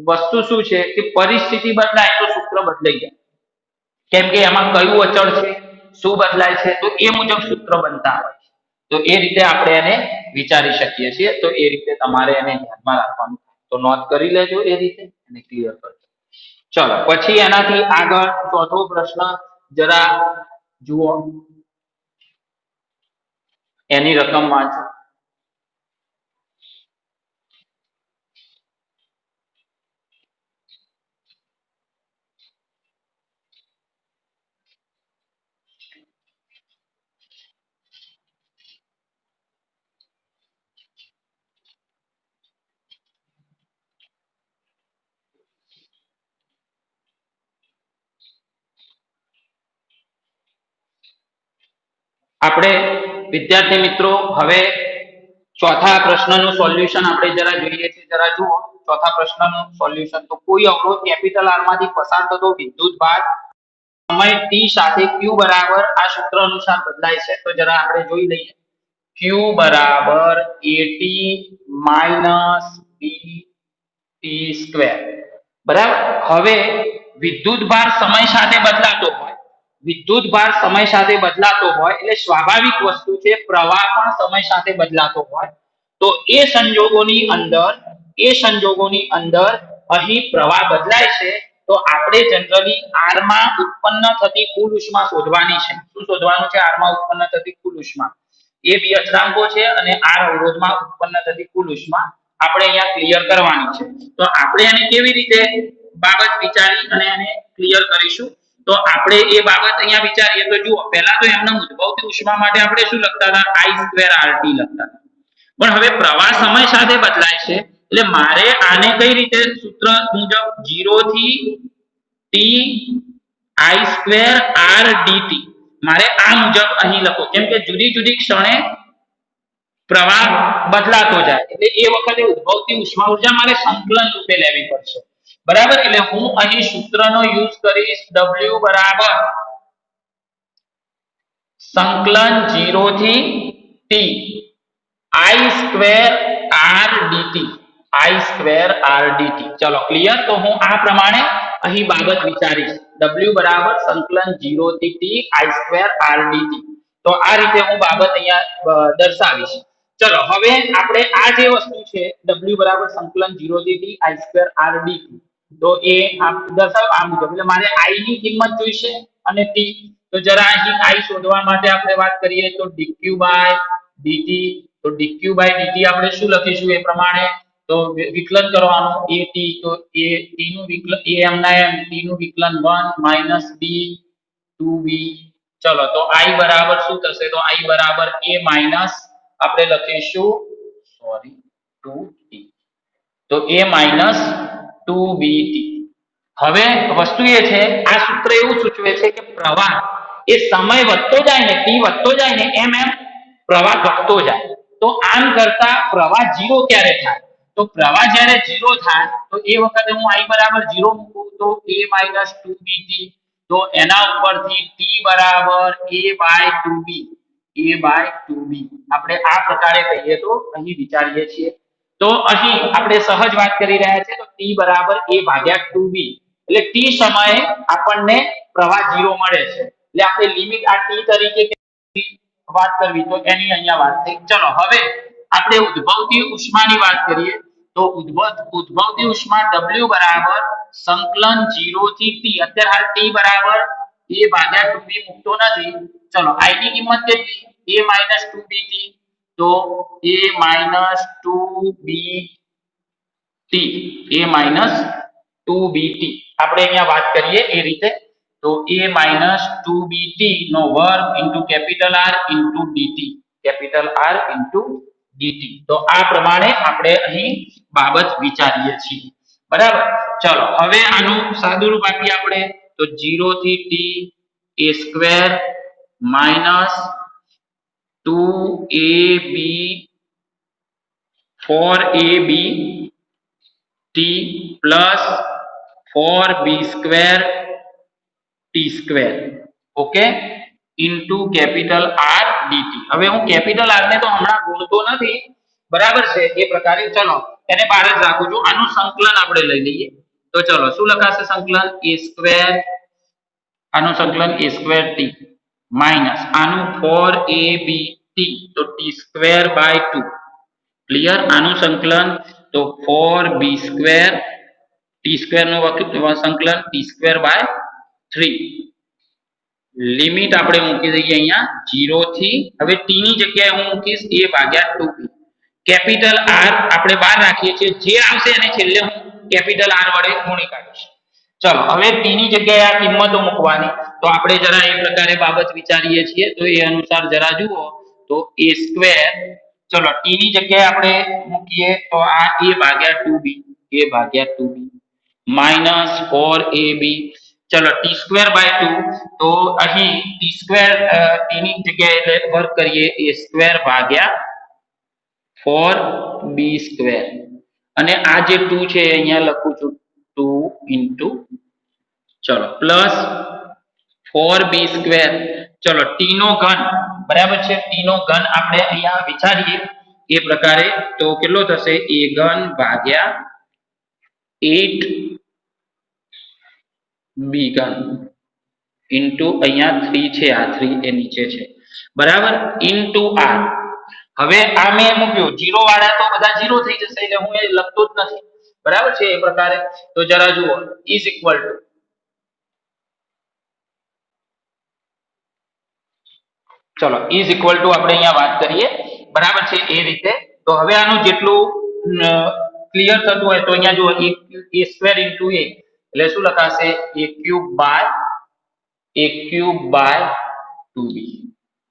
S1: વસ્તુ શું છે કે પરિસ્થિતિ બદલાય તો સૂત્ર બદલાઈ જાય. કેમ કે એમાં કયું અચળ છે શું બદલાય છે તો એ મુજબ સૂત્ર બનતા હોય છે. તો એ રીતે આપણે એને વિચારી શકીએ છીએ. તો એ રીતે તમારે એને ધ્યાનમાં રાખવાનું. તો નોંધ કરી લેજો એ રીતે અને ક્લિયર કરજો. ચલો પછી એનાથી આગળ ચોથો પ્રશ્ન જરા જુઓ, એની રકમ વાંચો. આપણે વિદ્યાર્થી મિત્રો હવે ચોથા પ્રશ્નનું સોલ્યુશન આપણે જરા જોઈએ છે, જરા જુઓ ચોથા પ્રશ્નનું સોલ્યુશન. તો કોઈ અવરોધ કેપિટલ આર માંથી પસાર થતો વિદ્યુત ભાર સમય ટી સાથે ક્યુ બરાબર આ સૂત્ર અનુસાર બદલાય છે. તો જરા આપણે જોઈ લઈએ. ક્યુ બરાબર at minus B T square. બરાબર. હવે વિદ્યુત ભાર સમય સાથે બદલાતો હોય, વિદ્યુત ભાર સમય સાથે બદલાતો હોય એટલે સ્વાભાવિક વસ્તુ છે, પ્રવાહ પણ સમય સાથે બદલાતો હોય. તો એ સંજોગોની અંદર અહીં પ્રવાહ બદલાય છે. તો આપણે જનરલી આર માં ઉત્પન્ન થતી કુલ ઉષ્મા શોધવાની છે. શું શોધવાનું છે? આર માં ઉત્પન્ન થતી કુલ ઉષ્મા. એ બે અચળાંકો છે અને આર અવરોધમાં ઉત્પન્ન થતી કુલ ઉષ્મા આપણે અહીંયા ક્લિયર કરવાની છે. તો આપણે એને કેવી રીતે બાબત વિચારી અને એને ક્લિયર કરીશું? તો આપણે એ બાબત અહીંયા વિચારીએ તો જુઓ, પહેલા તો એમને ઉદ્ભવતી ઉષ્મા માટે આપણે શું લખતા હતા? I સ્ક્વેર RT લખતા હતા. પણ હવે પ્રવાહ સમય સાથે બદલાય છે એટલે મારે આને કઈ રીતે સૂત્ર મુજબ 0 થી t I square R dt મારે આ મુજબ અહીં લખો, કેમ કે જુદી જુદી ક્ષણે પ્રવાહ બદલાતો જાય એટલે એ વખતે ઉદ્ભવતી ઉષ્મા ઉર્જા મારે સંકલન રૂપે લેવી પડશે. બરાબર. એટલે હું અહીં સૂત્રનો યુઝ કરીશ W બરાબર સંકલન 0 થી t I square R dt. I square R dt. ચલો ક્લિયર. તો હું આ પ્રમાણે અહીં બાબત વિચારીશ. W બરાબર સંકલન 0 થી t I square R dt. તો આ રીતે હું બાબત અહીંયા દર્શાવીશ. ચલો હવે આપણે આ જે વસ્તુ છે W બરાબર સંકલન 0 થી t I square R dt. તો એ દર્શાવ આ મુજબ. એટલે મારે I ની કિંમત જોઈશે અને t. તો જરા અહીં I શોધવા માટે આપણે વાત કરીએ તો dq બાય dt. તો dq બાય dt આપણે શું લખીશું એ પ્રમાણે? તો વિકલન કરવાનું at. તો a t નું વિકલન a m ના m, t નું વિકલન 1 માઈનસ b 2b. ચલો તો I બરાબર શું થશે? તો I બરાબર a માઈનસ આપણે લખીશું 2t. તો a માઈનસ 2bt. હવે વસ્તુ એ છે, આ સૂત્ર એવું સૂચવે છે કે પ્રવાહ એ સમય વધતો જાય ને, t વધતો જાય ને એમ એમ પ્રવાહ ઘટતો જાય. તો આમ કરતા પ્રવાહ 0 ક્યારે થાય? તો પ્રવાહ જ્યારે 0 થાય તો એ વખતે હું I બરાબર 0 મૂકું તો a માઈનસ 2bt. તો એના ઉપરથી t બરાબર a by 2b. a by 2b આપણે આ પ્રકારે કહીએ તો અહીં વિચારીએ છીએ. તો અહીં આપણે સહજ વાત કરી રહ્યા છીએ. તો t બરાબર a ભાગ્યા 2b એટલે t સમયે આપણને પ્રવાહ 0 મળે છે. એટલે આપણે લિમિટ આ t તરીકે વાત કરવી તો એની અહીંયા વાત થઈ. ચલો હવે આપણે ઉદ્ભવતી ઉષ્માની વાત કરીએ. તો ઉદ્ભવતી ઉષ્મા W બરાબર સંકલન 0 થી t. અત્યારે હાલ t બરાબર a ભાગ્યા 2b મૂકતો નથી. ચલો I ની કિંમત કેટલી? a minus 2bt. તો a minus 2bt, a minus 2bt આપણે અહીંયા વાત કરીએ એ રીતે. તો a માઈનસ 2bt નો વર્ગ into capital R into dt. Capital R into dt. તો આ પ્રમાણે આપણે અહીં બાબત વિચારીએ છીએ. બરાબર. ચલો હવે આનું સાદું રૂપ આપીએ આપણે. તો 0 થી t a square minus 2ab 4ab t plus 4b square t square. Okay. Into capital R dt. હવે હું કેપિટલ R ને તો હમણાં ગુણતો નથી. બરાબર છે એ પ્રકારે. ચલો એને બહાર જ રાખું છું. આનું સંકલન આપણે લઈ લઈએ. તો ચલો શું લખાશે સંકલન? a સ્ક્વેર, આનું સંકલન a સ્ક્વેર t માઈનસ આનું 4ab t તો t સ્ક્વેર બાય 2. ક્લિયર. આનું સંકલન તો 4b સ્ક્વેર t સ્ક્વેર નું સંકલન t સ્ક્વેર બાય 3. લિમિટ આપણે મૂકી દઈએ અહીંયા 0 થી. હવે t ની જગ્યાએ હું મૂકીશ a ભાગ્યા 2b. કેપિટલ R આપણે બહાર રાખીએ છીએ. જે આવશે એને છેલ્લે હું કેપિટલ R વડે ગુણી કાઢીશ. ચલો હવે t ની જગ્યાએ આ કિંમતો મૂકવાની. તો આપણે જરા એ પ્રકારે બાબત વિચારીએ છીએ. તો એ અનુસાર જરા જુઓ. તો a સ્ક્વેર, ચલો t ની જગ્યાએ આપણે મૂકીએ તો આ a ભાગ્યા 2b, a ભાગ્યા 2b માઈનસ 4ab. ચલો t સ્ક્વેર બાય 2. તો અહીં t સ્ક્વેર t ની જગ્યાએ વર્ગ કરીએ a સ્ક્વેર ભાગ્યા 4b², અને આ જે 2 છે અહીંયા લખું છું 2 ઇન્ટુ, ચલો પ્લસ 4b², ચલો t નો ઘન, બરાબર છે, t નો ઘન આપણે અહીંયા વિચારીએ એ પ્રકારે તો કેટલો થશે, a ઘન ભાગ્યા 8b ઘન ઇન્ટુ અહીંયા 3 છે, આ 3 એ નીચે છે, બરાબર, ઇન્ટુ r. હવે આ મેં મૂક્યું 0 વાળા તો બધા 0 થઈ જશે એટલે હું એ લખતો જ નથી, બરાબર છે, એ પ્રકારે. તો જરા જુઓ, ઇઝ ઇક્વલ ટુ, ચલો ઇઝ ઇક્વલ ટુ આપણે અહીંયા વાત કરીએ, બરાબર છે, એ રીતે. તો હવે આનું જેટલું ક્લિયર થતું હોય તો અહીંયા જુઓ, a² ઇન્ટુ a એટલે શું લખાશે, a³ by 2b.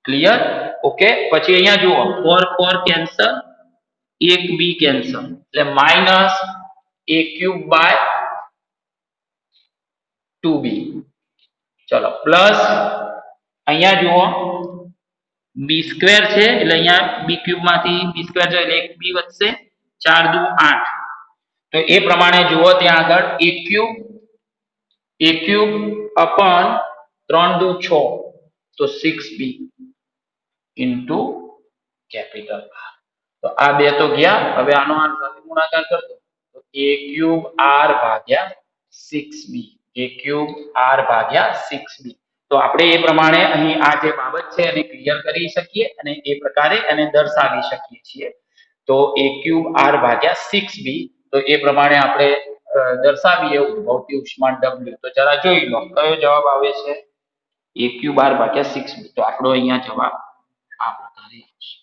S1: Clear? Okay. પછી અહીંયા જુઓ 4 કેન્સલ, 1b કેન્સલ એટલે માઇનસ a³ બાય 2b. ચલો પ્લસ અહીંયા જુઓ b² છે એટલે અહીંયા b³ માંથી b² જાય એટલે 1b વધશે, 4 દુ 8. તો એ પ્રમાણે જુઓ ત્યાં આગળ a³ અપન 3 દુ 6 તો 6b ઇન્ટુ કેપિટલ R. તો આ બે તો ગયા, હવે આનો આ સાથે ગુણાકાર કરતો તો a³ r ભાગ્યા 6b, a³ r ભાગ્યા 6b. તો આપણે એ પ્રમાણે અહીં આ જે બાબત છે એને ક્લિયર કરી શકીએ અને એ પ્રકારે એને દર્શાવી શકીએ છીએ. તો a³ r ભાગ્યા 6b, તો એ પ્રમાણે આપણે દર્શાવીએ ઉદ્ભવતી ઉષ્મા W. તો જરા જોઈ લો કયો જવાબ આવે છે, a³ r ભાગ્યા 6b. તો આપણો અહીંયા જવાબ આ પ્રકારે છે.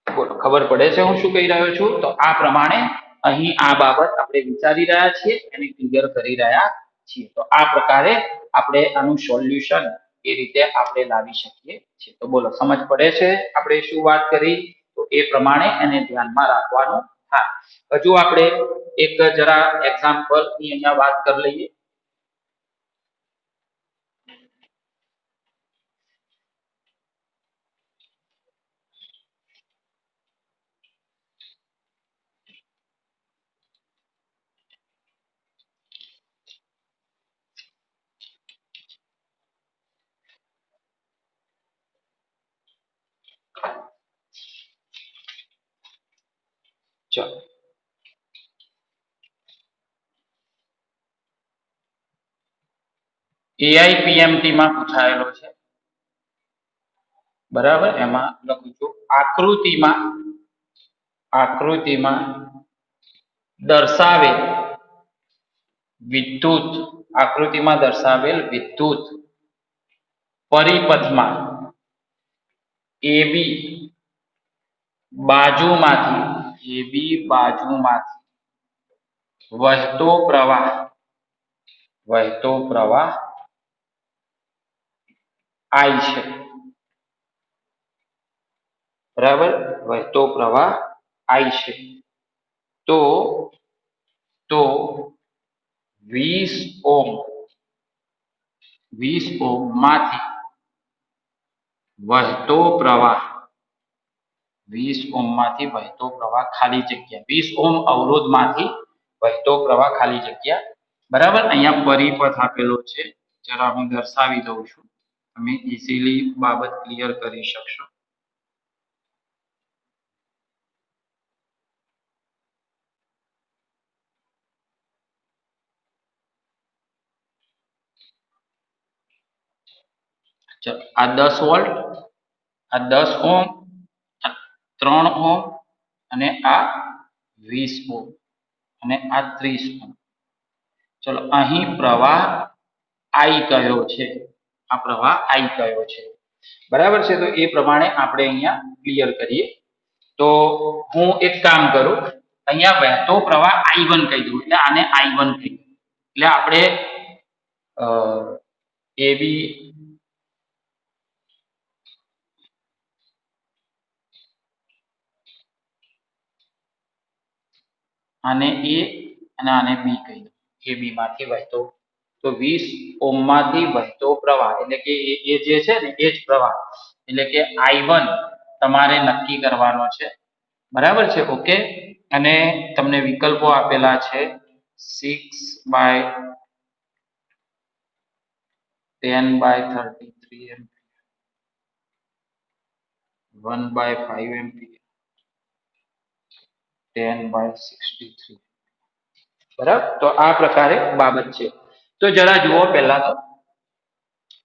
S1: બોલો, ખબર પડે છે હું શું કહી રહ્યો છું? તો આ પ્રમાણે અહીં આ બાબત આપણે વિચારી રહ્યા છીએ અને ક્લિયર કરી રહ્યા છીએ. તો આ પ્રકારે આપણે આનું સોલ્યુશન એ રીતે આપણે લાવી શકીએ છીએ. તો બોલો, સમજ પડે છે આપણે શું વાત કરી? તો એ પ્રમાણે એને ધ્યાનમાં રાખવાનું થાય. હજુ આપણે એક જરા એક્ઝામ્પલ ની અહીંયા વાત કરી લઈએ. ચલો AIPMT માં પૂછાયેલો છે, બરાબર. એમાં લખું છું આકૃતિમાં દર્શાવેલ વિદ્યુત પરિપથમાં AB બાજુમાંથી વહેતો પ્રવાહ I છે, બરાબર, વહેતો પ્રવાહ I છે. તો 20 ઓહ્મ માંથી વહેતો પ્રવાહ 20 ઓહ્મ ખાલી જગ્યા 20 ઓહ્મ અવરોધમાંથી વહેતો પ્રવાહ ખાલી જગ્યા, બરાબર. અહીંયા પરિપથ આપેલો છે, જરા હું દર્શાવી દઉં છું, તમે ઇઝીલી બાબત ક્લિયર કરી શકશો. આ 10 વોલ્ટ, આ 10 ઓહ્મ, આ 3 ઓહ્મ અને આ 20 ઓહ્મ અને આ 30 ઓહ્મ. ચલો અહીં પ્રવાહ I કયો છે, બરાબર છે. તો એ પ્રમાણે આપણે અહીંયા ક્લિયર કરીએ. તો હું એક કામ કરું, અહીંયા વહેતો પ્રવાહ I1 કહી દઉં, એટલે આને I1 કહી દઉં. એટલે આપણે AB આને A અને આને B કહી દઉં. AB માંથી વહેતો, તો 20 ઓહ્મ માંથી વહેતો પ્રવાહ એટલે કે એ જે છે ને એ જ પ્રવાહ એટલે કે I1 તમારે નક્કી કરવાનો છે, બરાબર છે. ઓકે, અને તમને વિકલ્પો આપેલા છે 6/10/33 એમ્પિયર, 1/5 એમ્પિયર, 10/63, બરાબર. તો આ પ્રકારે બાબત છે. તો જરા જુઓ પહેલા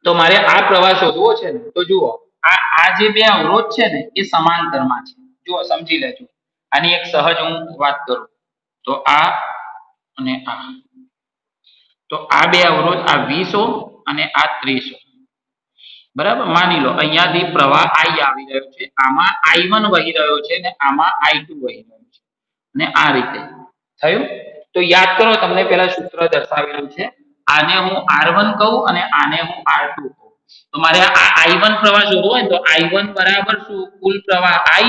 S1: તો મારે આ પ્રવાહ શોધવો છે ને, તો જુઓ આ જે બે અવરોધ છે ને એ સમાંતરમાં છે. જુઓ સમજી લેજો. આની એક સહજ હું વાત કરું તો આ અને આ, તો આ બે અવરોધ, આ 20 ઓહ્મ અને આ 30 ઓહ્મ, બરાબર. માની લો અહીંયાથી પ્રવાહ I આવી રહ્યો છે, આમાં I1 વહી રહ્યો છે ને આમાં I2 વહી રહ્યો છે, અને આ રીતે થયું. તો યાદ કરો, તમને પેલા સૂત્ર દર્શાવેલું છે. આને હું R1 કહું અને આને હું R2 કહું. તો મારે આ I1 પ્રવાહ શોધવો હોય તો I1 બરાબર શું? કુલ પ્રવાહ I,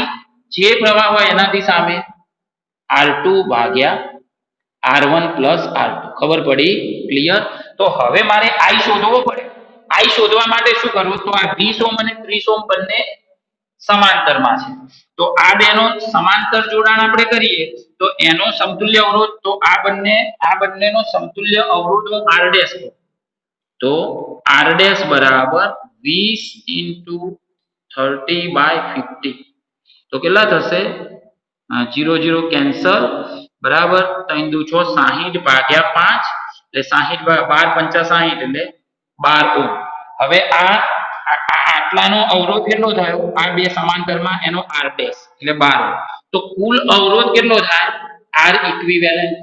S1: જે પ્રવાહ હોય એનાથી સામે R2 ભાગ્યા R1 પ્લસ R2. ખબર પડી? ક્લિયર? તો હવે મારે I શોધવો પડે. I શોધવા માટે શું કરવું? તો આ 20 ઓહ્મ અને 30 ઓહ્મ બંને સમાંતરમાં છે. તો આ બેનો સમાંતર જોડાણ આપણે કરીએ તો એનો સમતુલ્ય અવરોધ, તો આ બંનેનો સમતુલ્ય અવરોધ હું R ડેશ કહું. તો R ડેશ બરાબર 20 into 30/50. તો કેટલા થશે? 0 0 કેન્સલ, બરાબર. 3 દુ 6, 60 ભાગ્યા 5 એટલે 60 12 પંચા 60 એટલે 12 ઓહ્મ. હવે આટલાનો અવરોધ કેટલો થયો? આ બે સમાંતરમાં એનો R ડેશ એટલે 12 ઓહ્મ. તો કુલ અવરોધ કેટલો થાય? R equivalent.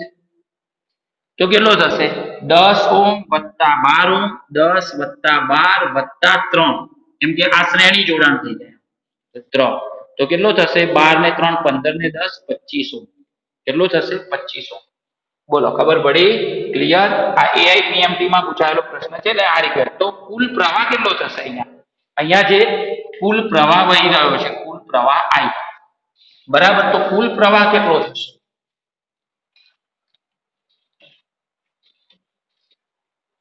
S1: તો કેટલો થશે? 10 ઓહ્મ વત્તા 12 ઓહ્મ, 10 વત્તા 12 વત્તા 3, એમ કે આ શ્રેણી જોડાણ થઈ જાય. તો 3, તો કેટલો થશે? 12 ને 3 15 ને 10 25 ઓહ્મ. કેટલો થશે? 25 ઓહ્મ. બોલો, ખબર પડી? ક્લિયર? આ AIPMT માં પૂછાયેલો પ્રશ્ન છે, એટલે આ રીતે. તો કુલ પ્રવાહ કેટલો થશે? અહીંયા જે કુલ પ્રવાહ વહી રહ્યો છે, કુલ પ્રવાહ I, બરાબર. તો કુલ પ્રવાહ કેટલો થશે?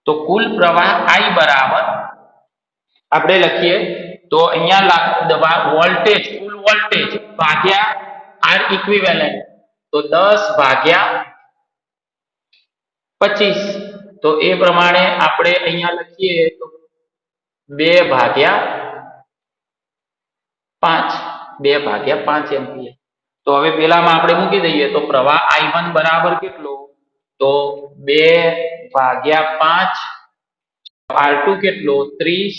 S1: તો કુલ પ્રવાહ I બરાબર આપણે લખીએ તો અહીંયા વોલ્ટેજ, કુલ વોલ્ટેજ ભાગ્યા R ઇક્વિવેલેન્ટ, તો 10 ભાગ્યા 25. તો એ પ્રમાણે આપણે અહીંયા લખીએ તો 2/5 એમ્પિયર. તો હવે પેલામાં આપણે મૂકી દઈએ તો પ્રવાહ I1 બરાબર કેટલો? તો 2/5, R2 કેટલો? 30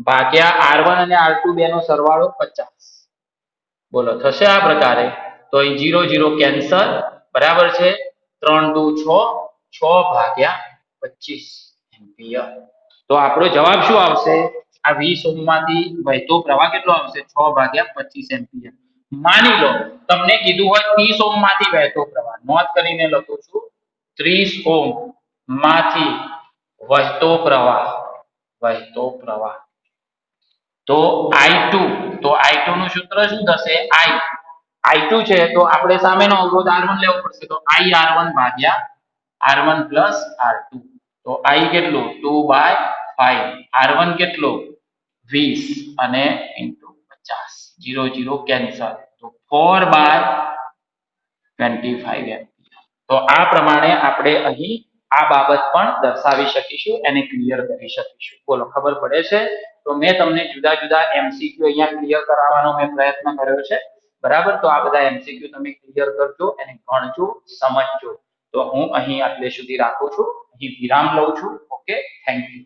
S1: ભાગ્યા R1 અને R2 બેનો સરવાળો 50. બોલો, થશે આ પ્રકારે? તો અહીં 0 0 કેન્સલ, બરાબર છે. 3 દુ 6, 6 ભાગ્યા 25 એમ્પિયર. તો આપણો જવાબ શું આવશે? આ 20 ઓહ્મ માંથી વહેતો પ્રવાહ કેટલો આવશે? 6/25 એમ્પિયર. માની લો તમને કીધું હોય 30 ઓહ્મ માંથી વહેતો પ્રવાહ, નોંધ કરીને લખું છું, 30 ઓહ્મ માંથી વહેતો પ્રવાહ, તો I2, તો I2 નું સૂત્ર શું થશે? I2 છે તો આપણે સામેનો અવરોધ R1 લેવો પડશે, તો IR1 ભાગ્યા R1 પ્લસ R2. તો I કેટલું? 2/5, R1 કેટલું? 20 અને into 50, 0 0 કેન્સલ, તો 4/25 એમ્પિયર. તો આ પ્રમાણે આપણે અહીં આ બાબત પણ દર્શાવી શકીશું, એને ક્લિયર કરી શકીશું. બોલો, ખબર પડે છે? તો મેં તમને જુદા જુદા MCQ અહીંયા ક્લિયર કરાવવાનો મેં પ્રયત્ન કર્યો છે, બરાબર. તો આ બધા MCQ તમે ક્લિયર કરજો, એને ગણજો, સમજજો. તો હું અહીં આટલે સુધી રાખું છું, અહીં વિરામ લઉં છું. Okay, thank you.